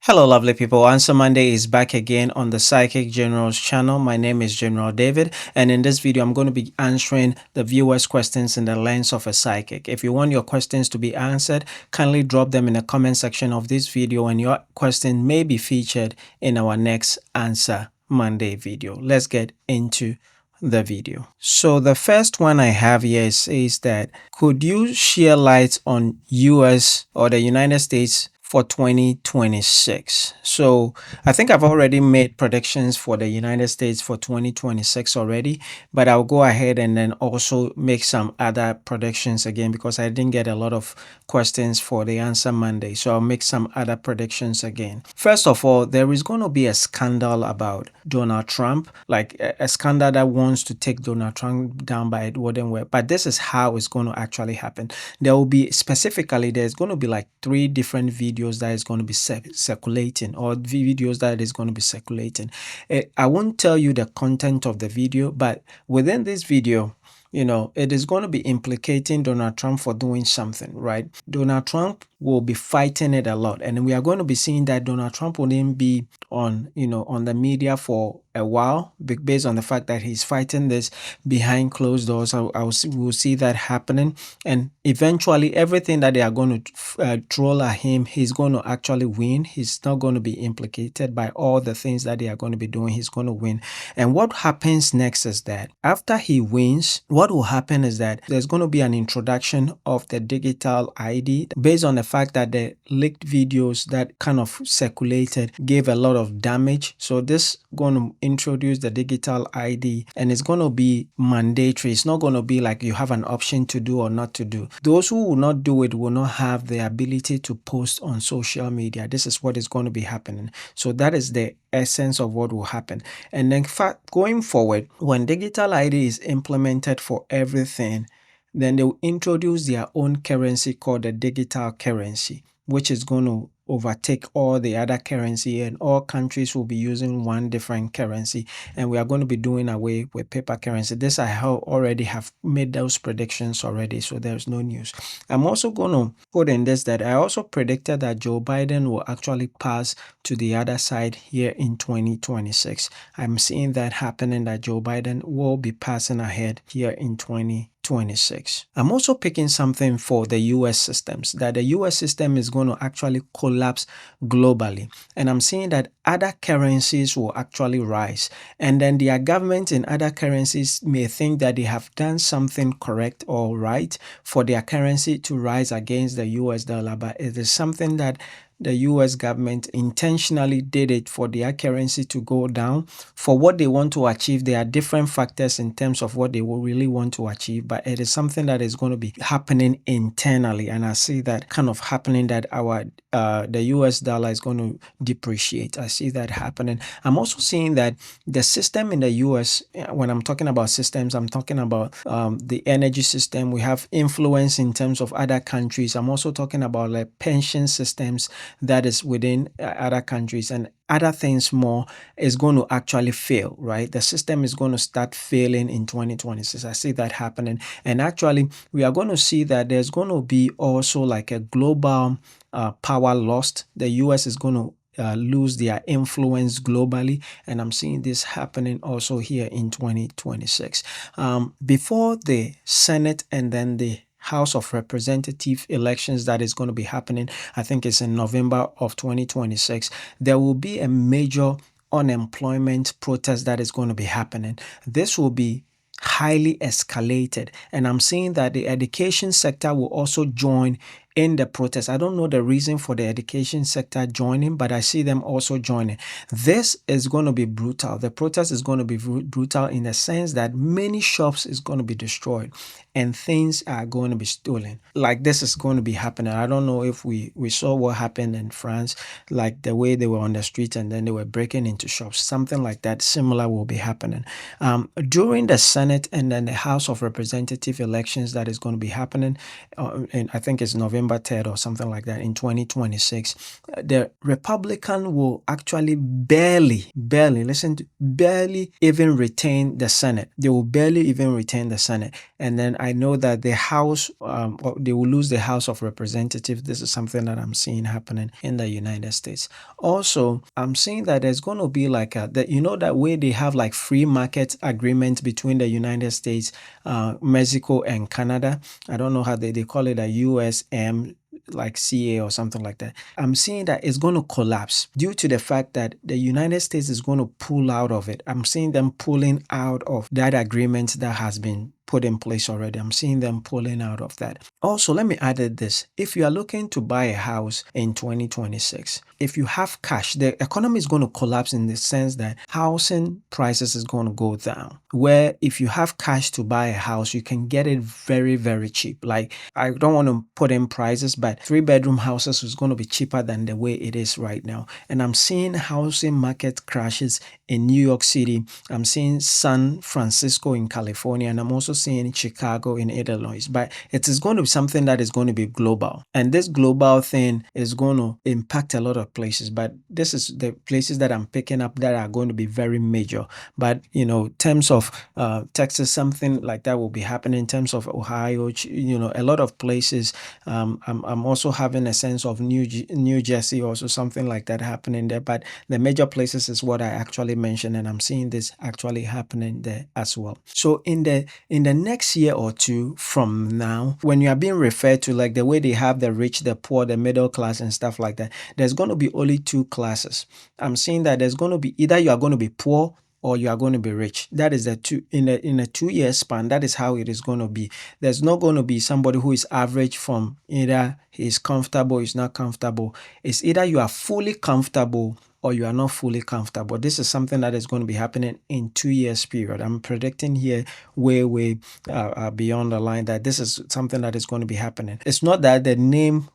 Hello, lovely people. Answer Monday is back again on the Psychic General's channel. My name is General David, and in this video, I'm going to be answering the viewers' questions in the lens of a psychic. If you want your questions to be answered, kindly drop them in the comment section of this video, and your question may be featured in our next Answer Monday video. Let's get into the video. So the first one I have here says that, could you share light on US or the United States for 2026? So I think I've already made predictions for the United States for 2026 already, but I'll go ahead and then also make some other predictions again because I didn't get a lot of questions for the Answer Monday. So I'll make some other predictions again. First of all, there is going to be a scandal about Donald Trump, like a scandal that wants to take Donald Trump down, but it wouldn't work. But this is how it's going to actually happen. There will be, specifically, there's going to be like 3 different videos that is going to be circulating, or videos that is going to be circulating. I won't tell you the content of the video, but within this video, it is going to be implicating Donald Trump for doing something, right? Donald Trump will be fighting it a lot, and we are going to be seeing that Donald Trump wouldn't be on the media for a while based on the fact that he's fighting this behind closed doors. We'll see that happening, and eventually everything that they are going to troll at him, he's going to actually win. He's not going to be implicated by all the things that they are going to be doing. He's going to win. And what happens next is that after he wins, what will happen is that there's going to be an introduction of the digital ID based on the fact that the leaked videos that kind of circulated gave a lot of damage. So this going to introduce the digital ID, and it's going to be mandatory. It's not going to be like you have an option to do or not to do. Those who will not do it will not have the ability to post on social media. This is what is going to be happening. So that is the essence of what will happen. And then going forward, when digital ID is implemented for everything, then they will introduce their own currency called the digital currency, which is going to overtake all the other currency, and all countries will be using one different currency, and we are going to be doing away with paper currency. This I already have made those predictions already, so there's no news. I'm also going to put in this that I also predicted that Joe Biden will actually pass to the other side here in 2026. I'm seeing that happening, that Joe Biden will be passing ahead here in 2026. I'm also picking something for the US systems, that the US system is going to actually collapse globally. And I'm seeing that other currencies will actually rise. And then their government in other currencies may think that they have done something correct or right for their currency to rise against the US dollar, but it is something that the US government intentionally did it for their currency to go down for what they want to achieve. There are different factors in terms of what they will really want to achieve, but it is something that is going to be happening internally. And I see that kind of happening, that the US dollar is going to depreciate. I see that happening. I'm also seeing that the system in the US, when I'm talking about systems, I'm talking about the energy system. We have influence in terms of other countries. I'm also talking about like pension systems that is within other countries, and other things more is going to actually fail, right? The system is going to start failing in 2026. I see that happening. And actually, we are going to see that there's going to be also like a global power lost. The US is going to lose their influence globally, and I'm seeing this happening also here in 2026. Before the Senate and then the House of Representative elections that is going to be happening, I think it's in November of 2026, there will be a major unemployment protest that is going to be happening. This will be highly escalated, and I'm seeing that the education sector will also join in the protest. I don't know the reason for the education sector joining, but I see them also joining. This is going to be brutal. The protest is going to be brutal in the sense that many shops is going to be destroyed and things are going to be stolen. Like this is going to be happening. I don't know if we saw what happened in France, like the way they were on the street and then they were breaking into shops. Something like that similar will be happening. During the Senate and then the House of Representative elections that is going to be happening, and I think it's November December 3rd or something like that in 2026, the Republican will actually barely, listen to, barely even retain the Senate. They will barely even retain the Senate. And then I know that the House, they will lose the House of Representatives. This is something that I'm seeing happening in the United States. Also, I'm seeing that there's going to be like that way they have like free market agreement between the United States, Mexico, and Canada. I don't know how they call it, a USM like CA or something like that. I'm seeing that it's going to collapse due to the fact that the United States is going to pull out of it. I'm seeing them pulling out of that agreement that has been put in place already. I'm seeing them pulling out of that. Also, let me add this. If you are looking to buy a house in 2026, if you have cash, the economy is going to collapse in the sense that housing prices is going to go down. Where if you have cash to buy a house, you can get it very, very cheap. Like, I don't want to put in prices, but 3-bedroom houses is going to be cheaper than the way it is right now. And I'm seeing housing market crashes in New York City. I'm seeing San Francisco in California, and I'm also seeing Chicago in Illinois. But it is going to be something that is going to be global. And this global thing is going to impact a lot of places. But this is the places that I'm picking up that are going to be very major. But, in terms of Texas, something like that will be happening. In terms of Ohio, a lot of places. I'm also having a sense of New Jersey, also something like that happening there. But the major places is what I actually mentioned, and I'm seeing this actually happening there as well. So in the next year or two from now, when you are being referred to, like the way they have the rich, the poor, the middle class, and stuff like that, there's going to be only two classes. I'm seeing that there's going to be either you are going to be poor or you are going to be rich. That is the two in a 2-year span. That is how it is going to be. There's not going to be somebody who is average from either he's comfortable, he's not comfortable. It's either you are fully comfortable or you are not fully comfortable. This is something that is going to be happening in 2 years period. I'm predicting here way beyond the line that this is something that is going to be happening. It's not that the name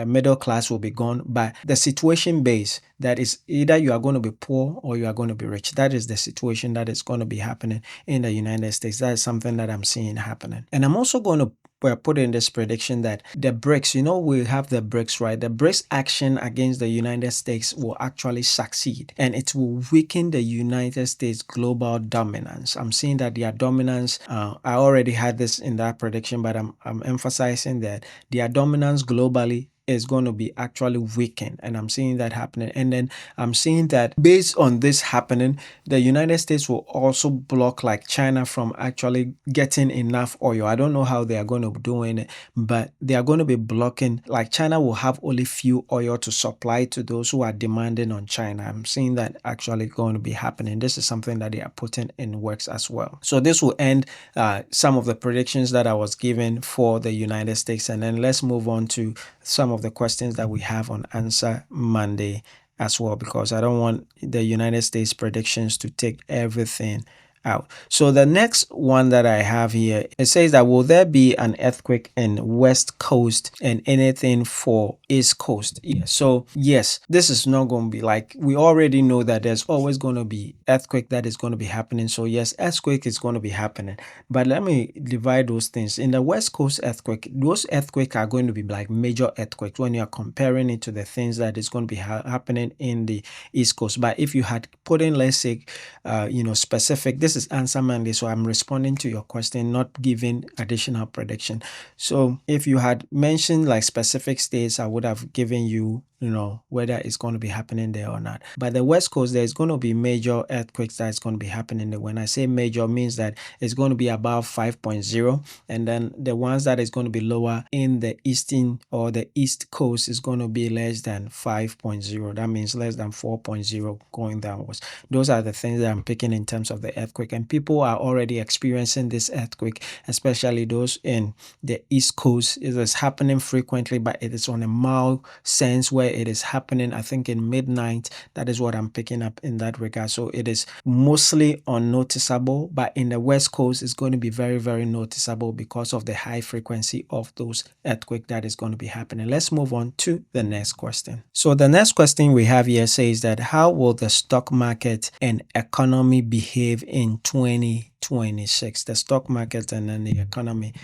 middle class will be gone, but the situation base, that is either you are going to be poor or you are going to be rich. That is the situation that is going to be happening in the United States. That is something that I'm seeing happening. And I'm also going to put in this prediction that the BRICS, we have the BRICS, right? The BRICS action against the United States will actually succeed, and it will weaken the United States global dominance. I'm seeing that their dominance, I already had this in that prediction, but I'm emphasizing that their dominance globally is going to be actually weakened, and I'm seeing that happening. And then I'm seeing that based on this happening, the United States will also block like China from actually getting enough oil. I don't know how they are going to be doing it, but they are going to be blocking, like China will have only few oil to supply to those who are demanding on China. I'm seeing that actually going to be happening. This is something that they are putting in works as well. So this will end some of the predictions that I was given for the United States, and then let's move on to some of the questions that we have on Answer Monday as well, because I don't want the United States predictions to take everything out. So the next one that I have here, it says that will there be an earthquake in West Coast and anything for East Coast? Yeah. So yes, this is not going to be like, we already know that there's always going to be earthquake that is going to be happening. So yes, earthquake is going to be happening. But let me divide those things. In the West Coast earthquake, those earthquakes are going to be like major earthquakes when you are comparing it to the things that is going to be happening in the East Coast. But if you had put in, let's say, specific, this is Answer Monday, so I'm responding to your question, not giving additional prediction. So if you had mentioned like specific states, I would have given you, whether it's going to be happening there or not. But the West Coast, there's going to be major earthquakes that's going to be happening there. When I say major, means that it's going to be above 5.0, and then the ones that is going to be lower in the eastern or the East Coast is going to be less than 5.0. That means less than 4.0 going downwards. Those are the things that I'm picking in terms of the earthquake, and people are already experiencing this earthquake, especially those in the East Coast. It is happening frequently, but it is on a mild sense where it is happening, I think, in midnight. That is what I'm picking up in that regard. So it is mostly unnoticeable, but in the West Coast, it's going to be very, very noticeable because of the high frequency of those earthquakes that is going to be happening. Let's move on to the next question. So the next question we have here says that how will the stock market and economy behave in 2026? The stock market and then the economy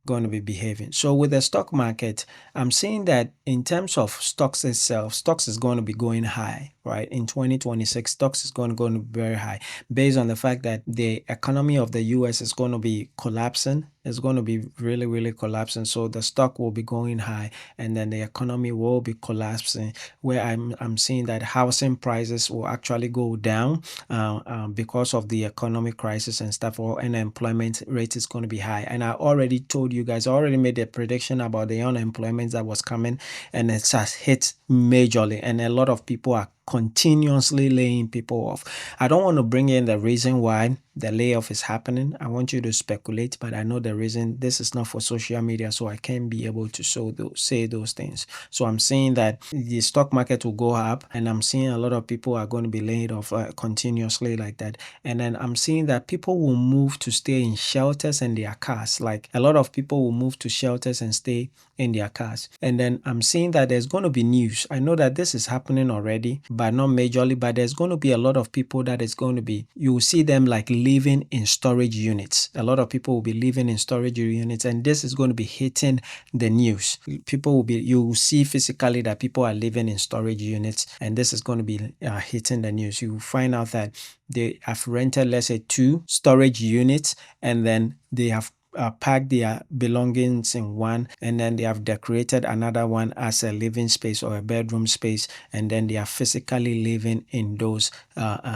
going to be behaving. So with the stock market, I'm seeing that in terms of stocks itself, stocks is going to be going high, right? In 2026, stocks is going to be very high based on the fact that the economy of the US is going to be collapsing. It's going to be really, really collapsing. So the stock will be going high and then the economy will be collapsing, where I'm seeing that housing prices will actually go down because of the economic crisis and stuff, or unemployment rate is going to be high. And I already told you guys, I already made a prediction about the unemployment that was coming, and it has hit majorly, and a lot of people are continuously laying people off. I don't want to bring in the reason why the layoff is happening. I want you to speculate, but I know the reason. This is not for social media, so I can't be able to say those things. So I'm saying that the stock market will go up, and I'm seeing a lot of people are going to be laid off continuously like that. And then I'm seeing that people will move to stay in shelters and their cars. Like a lot of people will move to shelters and stay in their cars. And then I'm seeing that there's going to be news. I know that this is happening already, but not majorly, but there's going to be a lot of people that is going to be, you will see them like living in storage units. A lot of people will be living in storage units, and this is going to be hitting the news. People will be, you will see physically that people are living in storage units, and this is going to be hitting the news. You will find out that they have rented, let's say, 2 storage units, and then they have pack their belongings in one, and then they have decorated another one as a living space or a bedroom space, and then they are physically living in those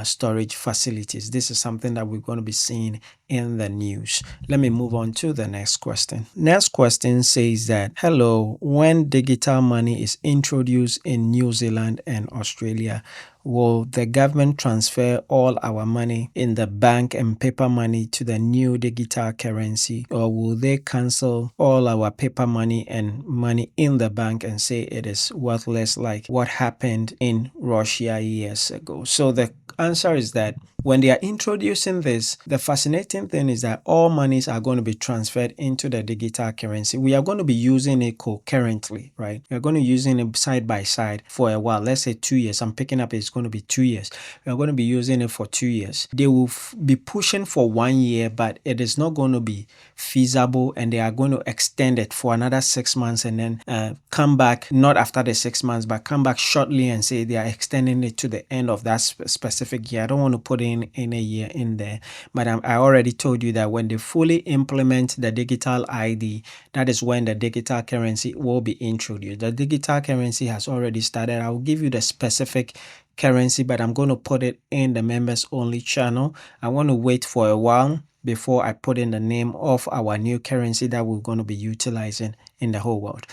storage facilities. This is something that we're going to be seeing in the news. Let me move on to the next question. Next question says that, hello, when digital money is introduced in New Zealand and Australia, will the government transfer all our money in the bank and paper money to the new digital currency, or will they cancel all our paper money and money in the bank and say it is worthless, like what happened in Russia years ago? So the answer is that when they are introducing this, the fascinating thing is that all monies are going to be transferred into the digital currency. We are going to be using it concurrently, right? We're going to be using it side by side for a while. Let's say 2 years. I'm picking up it's going to be 2 years. We're going to be using it for 2 years. They will be pushing for 1 year, but it is not going to be feasible, and they are going to extend it for another 6 months and then come back, not after the 6 months, but come back shortly and say they are extending it to the end of that specific year. I don't want to put in a year in there, but I already told you that when they fully implement the digital ID, that is when the digital currency will be introduced. The digital currency has already started. I will give you the specific currency, but I'm going to put it in the members only channel. I want to wait for a while before I put in the name of our new currency that we're going to be utilizing in the whole world.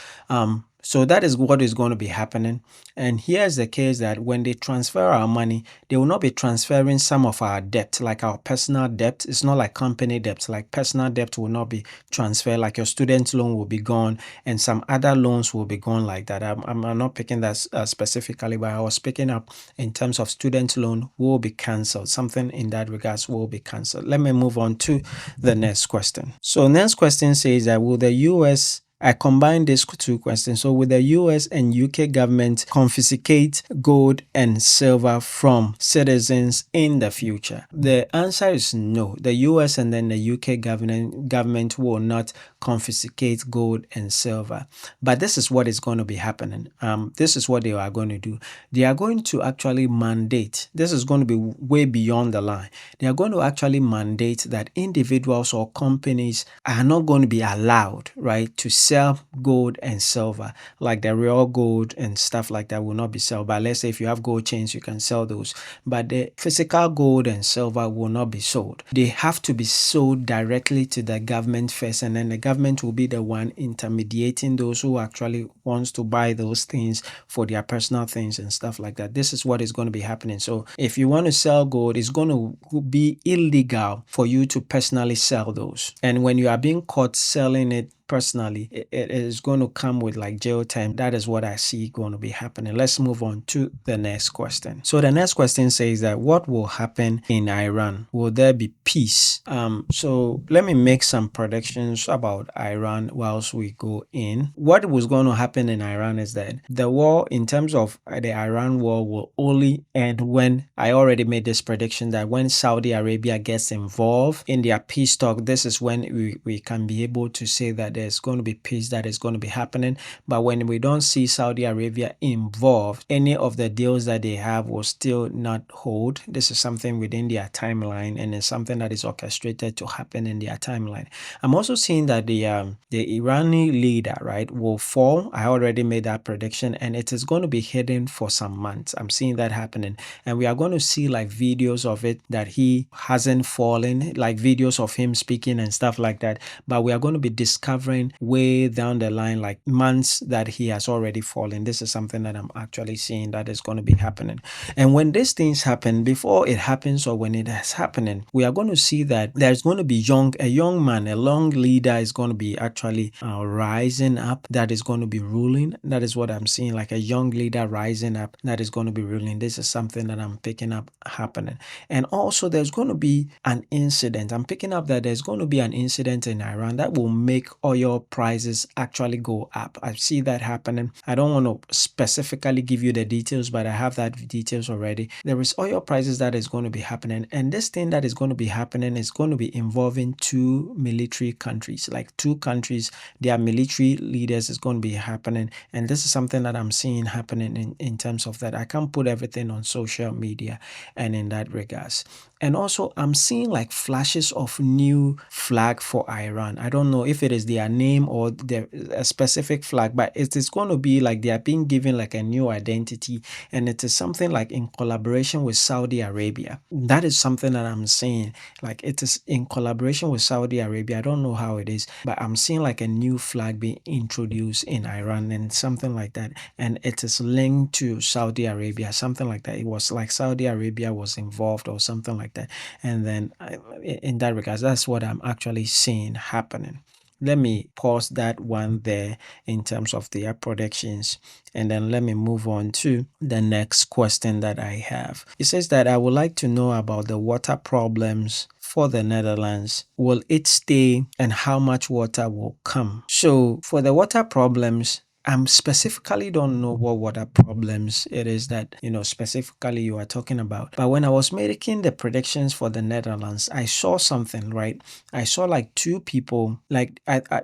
So that is what is going to be happening. And here's the case that when they transfer our money, they will not be transferring some of our debt, like our personal debt. It's not like company debt. Like personal debt will not be transferred. Like your student loan will be gone, and some other loans will be gone like that. I'm not picking that specifically, but I was picking up in terms of student loan will be cancelled. Something in that regards will be cancelled. Let me move on to the next question. So next question says that will the US, I combine these 2 questions. So will the US and UK government confiscate gold and silver from citizens in the future? The answer is no. The US and then the UK government will not confiscate gold and silver. But this is what is going to be happening. This is what they are going to do. They are going to actually mandate. This is going to be way beyond the line. They are going to actually mandate that individuals or companies are not going to be allowed, right, to sell gold and silver, like the real gold and stuff like that will not be sold. But let's say if you have gold chains, you can sell those. But the physical gold and silver will not be sold. They have to be sold directly to the government first, and then the government will be the one intermediating those who actually wants to buy those things for their personal things and stuff like that. This is what is going to be happening. So if you want to sell gold, it's going to be illegal for you to personally sell those. And when you are being caught selling it personally, it is going to come with like jail time. That is what I see going to be happening. Let's move on to the next question. So the next question says that what will happen in Iran? Will there be peace? So let me make some predictions about Iran whilst we go in. What was going to happen in Iran is that the war, in terms of the Iran war, will only end when, I already made this prediction, that when Saudi Arabia gets involved in their peace talk, this is when we can be able to say that there's going to be peace that is going to be happening. But when we don't see Saudi Arabia involved, any of the deals that they have will still not hold. This is something within their timeline, and it's something that is orchestrated to happen in their timeline. I'm also seeing that the Iranian leader, right, will fall. I already made that prediction, and it is going to be hidden for some months. I'm seeing that happening, and we are going to see like videos of it that he hasn't fallen, like videos of him speaking and stuff like that. But we are going to be discovering way down the line, like months, that he has already fallen. This is something that I'm actually seeing that is going to be happening. And when these things happen, before it happens or when it is happening, we are going to see that there's going to be a young man, a young leader is going to be actually rising up, that is going to be ruling. That is what I'm seeing, like a young leader rising up that is going to be ruling. This is something that I'm picking up happening. And also there's going to be an incident. I'm picking up that there's going to be an incident in Iran that will make oil prices actually go up. I see that happening. I don't want to specifically give you the details, but I have that details already. There is oil prices that is going to be happening, and this thing that is going to be happening is going to be involving two military countries, like two countries. Their military leaders is going to be happening, and this is something that I'm seeing happening in terms of that. I can't put everything on social media and in that regards. And also I'm seeing like flashes of new flag for Iran. I don't know if it is their name or a specific flag, but it is going to be like they are being given like a new identity, and it is something like in collaboration with Saudi Arabia. That is something that I'm seeing, like it is in collaboration with Saudi Arabia. I don't know how it is, but I'm seeing like a new flag being introduced in Iran and something like that, and it is linked to Saudi Arabia, something like that. It was like Saudi Arabia was involved or something like that. And then in that regards, that's what I'm actually seeing happening. Let me pause that one there in terms of their predictions, and then let me move on to the next question that I have. It says that I would like to know about the water problems for the Netherlands. Will it stay, and how much water will come? So for the water problems, I'm specifically don't know what water problems it is that, specifically you are talking about. But when I was making the predictions for the Netherlands, I saw something, right? I saw like two people, like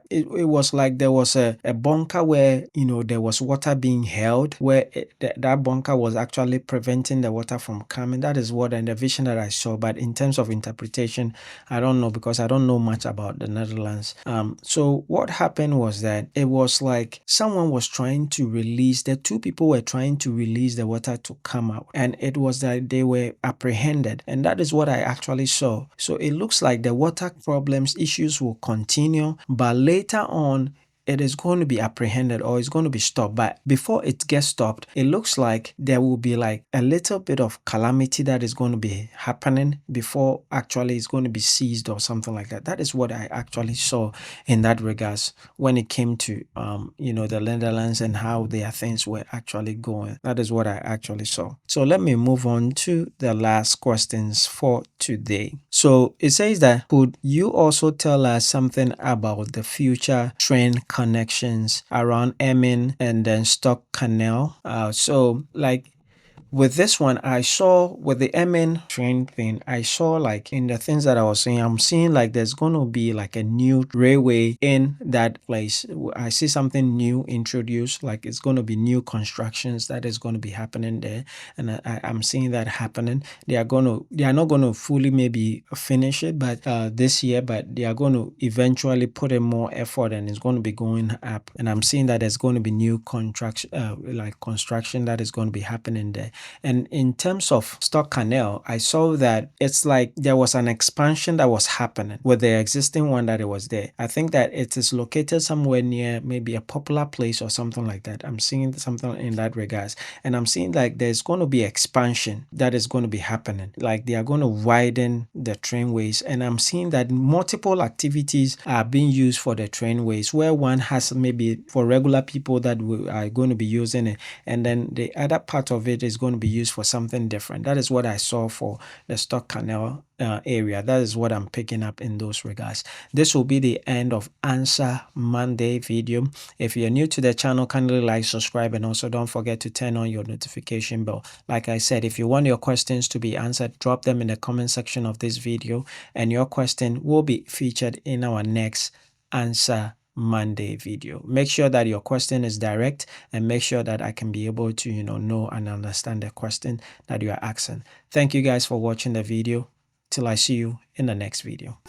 it was like there was a bunker where, there was water being held, where that bunker was actually preventing the water from coming. That is what in the vision that I saw. But in terms of interpretation, I don't know, because I don't know much about the Netherlands. So what happened was that it was like someone was trying to release, the two people were trying to release the water to come out, and it was that they were apprehended, and that is what I actually saw. So it looks like the water problems issues will continue, but later on it is going to be apprehended or it's going to be stopped. But before it gets stopped, it looks like there will be like a little bit of calamity that is going to be happening before actually it's going to be seized or something like that. That is what I actually saw in that regards when it came to the Netherlands and how their things were actually going. That is what I actually saw. So let me move on to the last questions for today. So it says that, could you also tell us something about the future train connections around Emin and then Stock Canal? So like with this one, I saw with the MN train thing, I saw like in the things that I was saying, I'm seeing like there's going to be like a new railway in that place. I see something new introduced, like it's going to be new constructions that is going to be happening there. And I'm seeing that happening. They are not going to fully maybe finish it, but this year, but they are going to eventually put in more effort, and it's going to be going up. And I'm seeing that there's going to be new construction that is going to be happening there. And in terms of Stock Canal, I saw that it's like there was an expansion that was happening with the existing one that it was there. I think that it is located somewhere near maybe a popular place or something like that. I'm seeing something in that regards. And I'm seeing like there's going to be expansion that is going to be happening. Like they are going to widen the trainways. And I'm seeing that multiple activities are being used for the trainways, where one has maybe for regular people that are going to be using it. And then the other part of it is going to be used for something different. That is what I saw for the Stock Canal area. That is what I'm picking up in those regards. This will be the end of Answer Monday video. If you're new to the channel, kindly like, subscribe, and also don't forget to turn on your notification bell. Like I said, if you want your questions to be answered, drop them in the comment section of this video, and your question will be featured in our next Answer Monday video. Make sure that your question is direct and make sure that I can be able to, know and understand the question that you are asking. Thank you guys for watching the video. Till I see you in the next video.